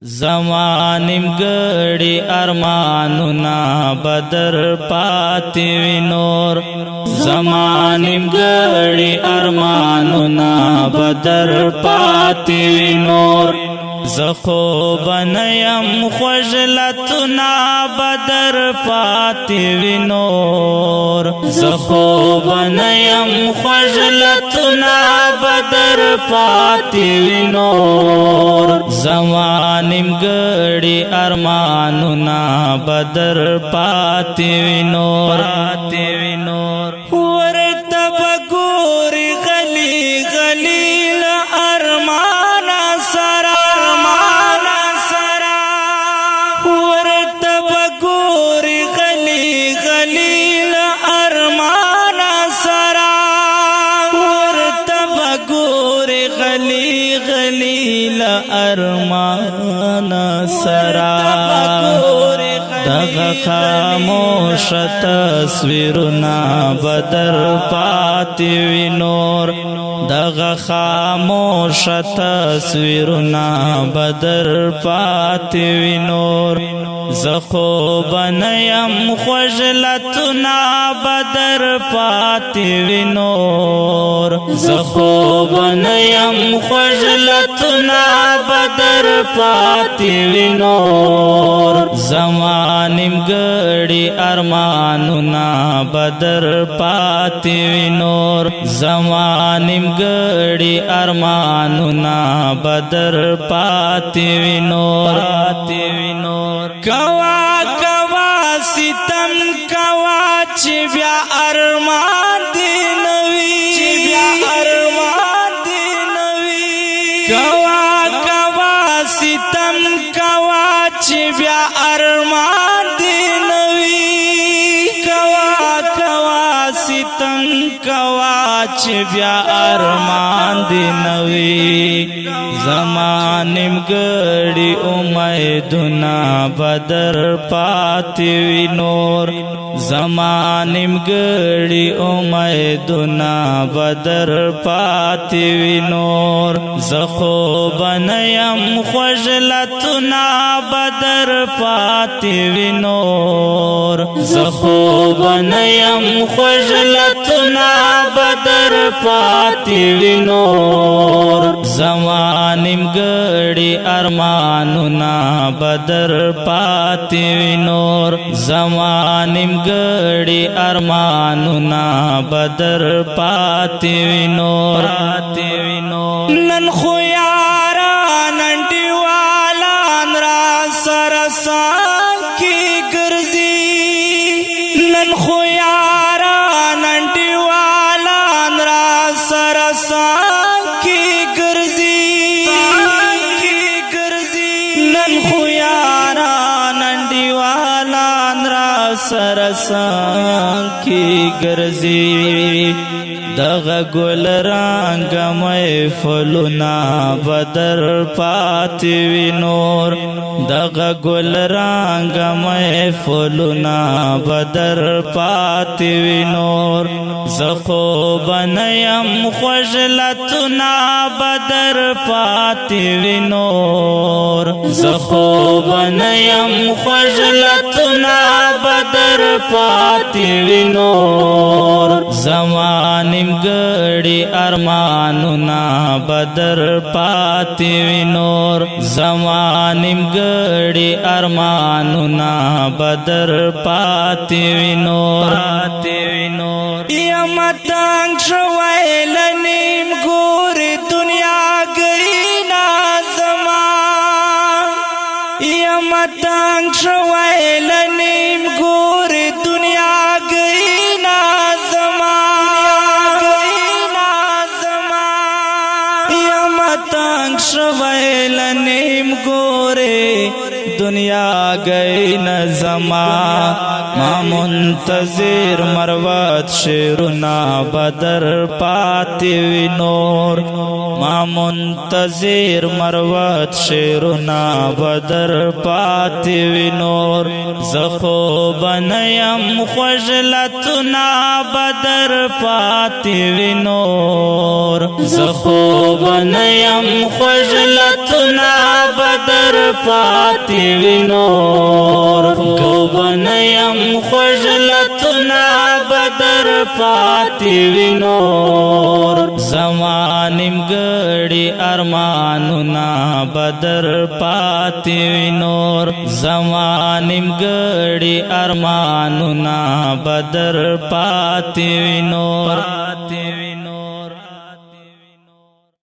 زمانیم گڑی ارمانونا بدر پاتی وی نور زمانیم گڑی ارمانونا بدر پاتی وی نور زخو بنیم خوجلتنا بدر پاتی وی نور زخو بنیم خوجلتنا بدر پاتی وی نور زمانیم گڑی ارمانونا بدر پاتی وی نور ورتب گوری غلی غلی لارمان سرا ورتب گوری غلی غلی لارمان سرا ورتب گوری غلی غلی لارمان سرا دغه خاموش تصویرنا بدر پاتی وی نور دغه خاموش تصویرنا بدر پاتی وی نور زخو بنیم خوجلتنا بدر پاتی وی نور زخو بنیم خوجلتنا بدر پاتی وی نور زمانیم گڑی ارمانونا بدر پاتی وی نور زمانیم گڑی ارمانونا بدر پاتی وی نور کوا کوا ستم کوا چی بیا ارمان دی نوی کوا کوا ستم کوا چی بیا ارمان دی نوی کوا کوا ستم کوا چی بیا ارمان دی نوی زمانیم گڑی امیدنا بدر پاتی وی نور زمانیم گڑی امیدنا بدر پاتی وی نور زخو بنیم خوجلتنا بدر پاتی وی نور زخو بنیم خوجلتنا بدر پاتی وی نور زمانیم گڑی ارمانونا بدر پاتی وی نور زمانیم گڑی ارمانونا بدر پاتی وی نور نن خو یاران انډیوالان را سرسان کی ګرځي نن خو یاران انډیوالان را سرسان کی ګرځي نن خو یاران انډیوالان را سرسان کی ګرځي دغه ګل رنگ محفلنا بدر پاتی وی نور دغه ګل رنگ محفلنا بدر پاتی وی نور زخو بنیم خوجلتنا بدر پاتی وی نور زخو بنیم خوجلتنا بدر پاتی وی نور زمانیم گڑی ارمانونا بدر پاتی وی نور زمانیم گڑی ارمانونا بدر پاتی وی نور یمتنگ شوی لنیم گوری دنیا گئی نازمان یمتنگ شوی لنیم گوری دنیا گئی نازمان یمتنگ شوی لنیم گوری دنیا گئی نظما ما منتظر مروت شیرنا بدر پاتی وی نور ما منتظر مروت شیرنا بدر پاتی وی نور زخو بنیم خجلتنا بدر پاتی وی نور زخو بنیم خجلتنا بدر پاتی وی نور کو بنیم خجلتنا بدر پاتی وی نور زمانم گڑی ارمانونا بدر پاتی وی نور زمانم گڑی ارمانونا بدر پاتی وی نور